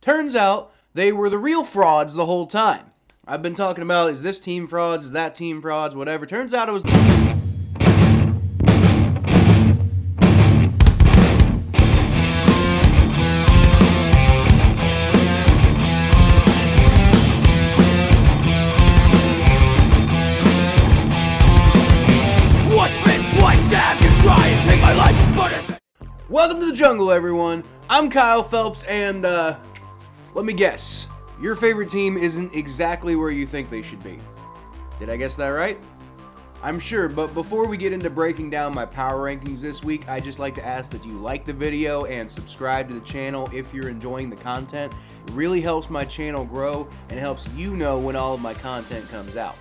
Turns out they were the real frauds the whole time. I've been talking about, is this team frauds, is that team frauds, whatever. Turns out it was... Welcome to the jungle, everyone. I'm Kyle Phelps, and let me guess. Your favorite team isn't exactly where you think they should be. Did I guess that right? I'm sure, but before we get into breaking down my power rankings this week, I'd just like to ask that you like the video and subscribe to the channel if you're enjoying the content. It really helps my channel grow and helps you know when all of my content comes out.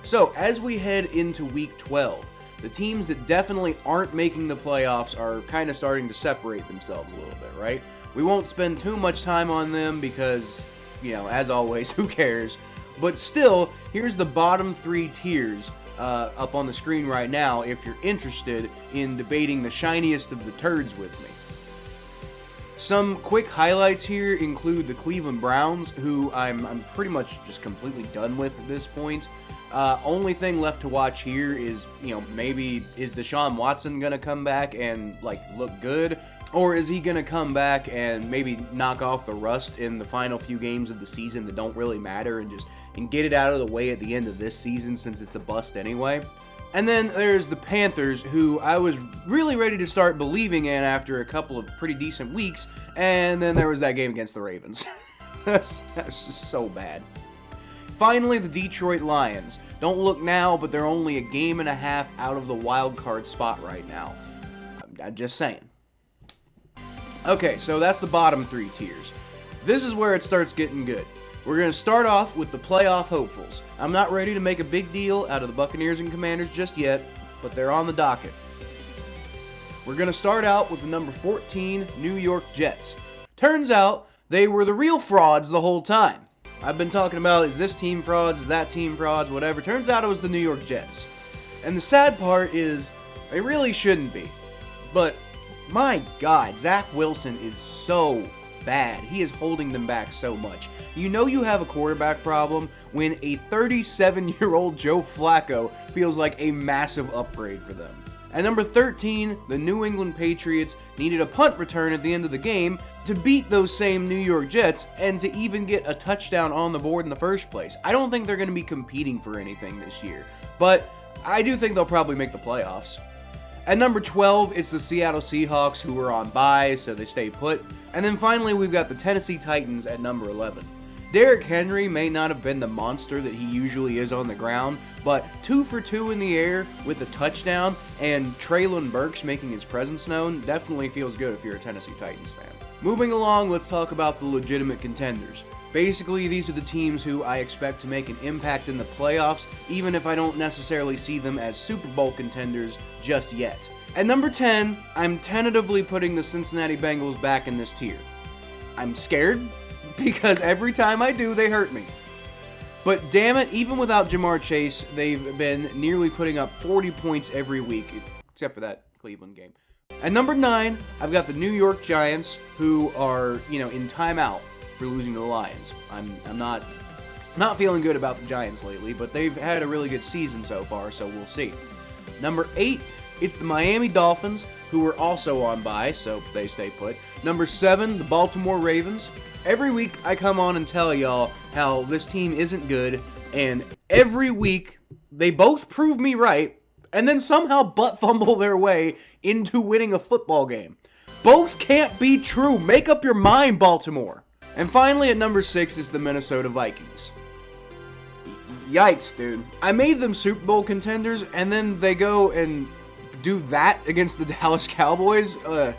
So, as we head into week 12, the teams that definitely aren't making the playoffs are kind of starting to separate themselves a little bit, right? We won't spend too much time on them because, you know, as always, who cares? But still, here's the bottom three tiers up on the screen right now if you're interested in debating the shiniest of the turds with me. Some quick highlights here include the Cleveland Browns, who I'm pretty much just completely done with at this point. Only thing left to watch here is, you know, maybe is Deshaun Watson going to come back and, like, look good? Or is he going to come back and maybe knock off the rust in the final few games of the season that don't really matter and get it out of the way at the end of this season since it's a bust anyway? And then there's the Panthers, who I was really ready to start believing in after a couple of pretty decent weeks, and then there was that game against the Ravens. That's just so bad. Finally, the Detroit Lions. Don't look now, but they're only a game and a half out of the wild card spot right now. I'm just saying. Okay, so that's the bottom three tiers. This is where it starts getting good. We're going to start off with the playoff hopefuls. I'm not ready to make a big deal out of the Buccaneers and Commanders just yet, but they're on the docket. We're going to start out with the number 14 New York Jets. Turns out they were the real frauds the whole time. I've been talking about, is this team frauds, is that team frauds, whatever. Turns out it was the New York Jets. And the sad part is, they really shouldn't be. But, my God, Zach Wilson is so bad. He is holding them back so much. You know you have a quarterback problem when a 37-year-old Joe Flacco feels like a massive upgrade for them. At number 13, the New England Patriots needed a punt return at the end of the game to beat those same New York Jets and to even get a touchdown on the board in the first place. I don't think they're going to be competing for anything this year, but I do think they'll probably make the playoffs. At number 12, it's the Seattle Seahawks, who are on bye, so they stay put. And then finally, we've got the Tennessee Titans at number 11. Derrick Henry may not have been the monster that he usually is on the ground, but 2 for 2 in the air with a touchdown and Treylon Burks making his presence known definitely feels good if you're a Tennessee Titans fan. Moving along, let's talk about the legitimate contenders. Basically, these are the teams who I expect to make an impact in the playoffs, even if I don't necessarily see them as Super Bowl contenders just yet. At number 10, I'm tentatively putting the Cincinnati Bengals back in this tier. I'm scared, because every time I do, they hurt me. But damn it, even without Jamar Chase, they've been nearly putting up 40 points every week, except for that Cleveland game. At number 9, I've got the New York Giants, who are, you know, in timeout for losing to the Lions. I'm not feeling good about the Giants lately, but they've had a really good season so far, so we'll see. Number 8, it's the Miami Dolphins, who are also on bye, so they stay put. Number 7, the Baltimore Ravens. Every week I come on and tell y'all how this team isn't good, and every week they both prove me right, and then somehow butt fumble their way into winning a football game. Both can't be true. Make up your mind, Baltimore. And finally, at number 6 is the Minnesota Vikings. Yikes, dude. I made them Super Bowl contenders, and then they go and do that against the Dallas Cowboys? Oh,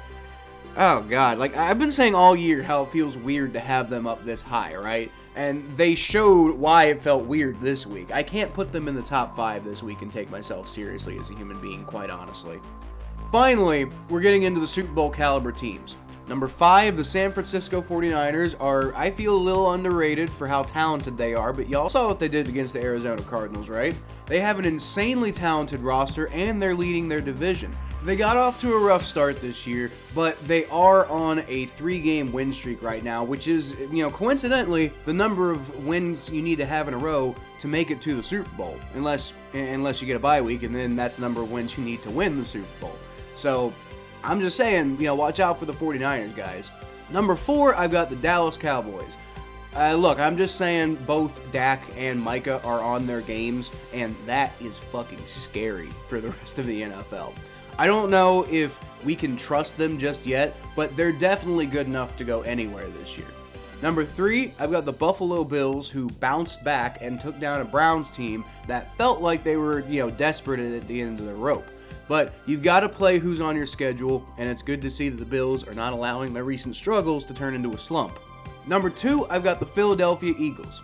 God. Like, I've been saying all year how it feels weird to have them up this high, right? And they showed why it felt weird this week. I can't put them in the top 5 this week and take myself seriously as a human being, quite honestly. Finally, we're getting into the Super Bowl caliber teams. Number 5, the San Francisco 49ers are, I feel, a little underrated for how talented they are, but y'all saw what they did against the Arizona Cardinals, right? They have an insanely talented roster, and they're leading their division. They got off to a rough start this year, but they are on a 3-game win streak right now, which is, coincidentally, the number of wins you need to have in a row to make it to the Super Bowl, unless you get a bye week, and then that's the number of wins you need to win the Super Bowl. So, I'm just saying, watch out for the 49ers, guys. Number 4, I've got the Dallas Cowboys. Look, I'm just saying both Dak and Micah are on their games, and that is fucking scary for the rest of the NFL. I don't know if we can trust them just yet, but they're definitely good enough to go anywhere this year. Number 3, I've got the Buffalo Bills, who bounced back and took down a Browns team that felt like they were, desperate at the end of the rope. But you've got to play who's on your schedule, and it's good to see that the Bills are not allowing their recent struggles to turn into a slump. Number 2, I've got the Philadelphia Eagles.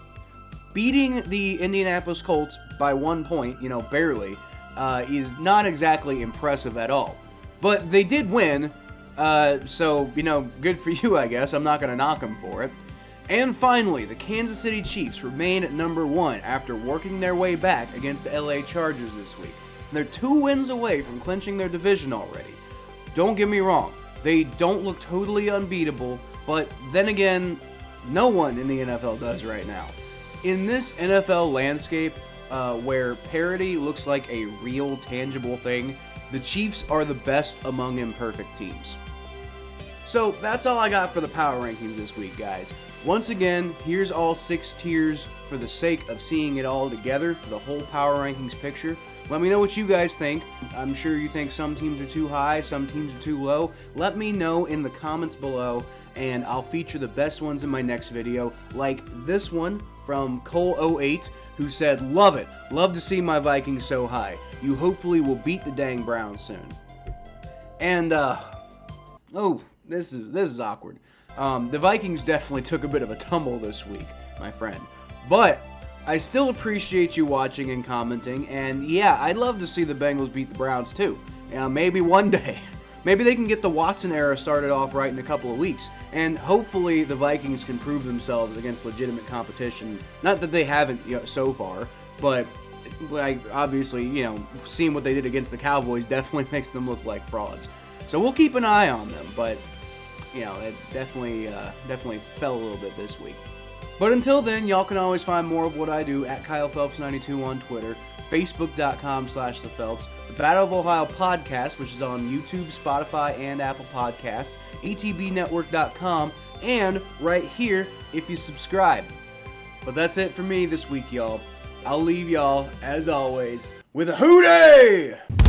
Beating the Indianapolis Colts by 1 point, barely, is not exactly impressive at all. But they did win, so, good for you, I guess. I'm not going to knock them for it. And finally, the Kansas City Chiefs remain at number 1 after working their way back against the LA Chargers this week. They're 2 wins away from clinching their division already. Don't get me wrong, they don't look totally unbeatable, but then again, no one in the NFL does right now. In this NFL landscape, where parity looks like a real, tangible thing, the Chiefs are the best among imperfect teams. So that's all I got for the power rankings this week, guys. Once again, here's all 6 tiers for the sake of seeing it all together, the whole power rankings picture. Let me know what you guys think. I'm sure you think some teams are too high, some teams are too low. Let me know in the comments below, and I'll feature the best ones in my next video, like this one from Cole08, who said, "Love it. Love to see my Vikings so high. You hopefully will beat the dang Browns soon." And, this is awkward. The Vikings definitely took a bit of a tumble this week, my friend. But I still appreciate you watching and commenting, and yeah, I'd love to see the Bengals beat the Browns too. Maybe one day. Maybe they can get the Watson era started off right in a couple of weeks, and hopefully the Vikings can prove themselves against legitimate competition. Not that they haven't so far, but obviously, seeing what they did against the Cowboys definitely makes them look like frauds. So we'll keep an eye on them, but it definitely fell a little bit this week. But until then, y'all can always find more of what I do at KylePhelps92 on Twitter, Facebook.com/ThePhelps, the Battle of Ohio podcast, which is on YouTube, Spotify, and Apple Podcasts, ATBNetwork.com, and right here if you subscribe. But that's it for me this week, y'all. I'll leave y'all, as always, with a hootie!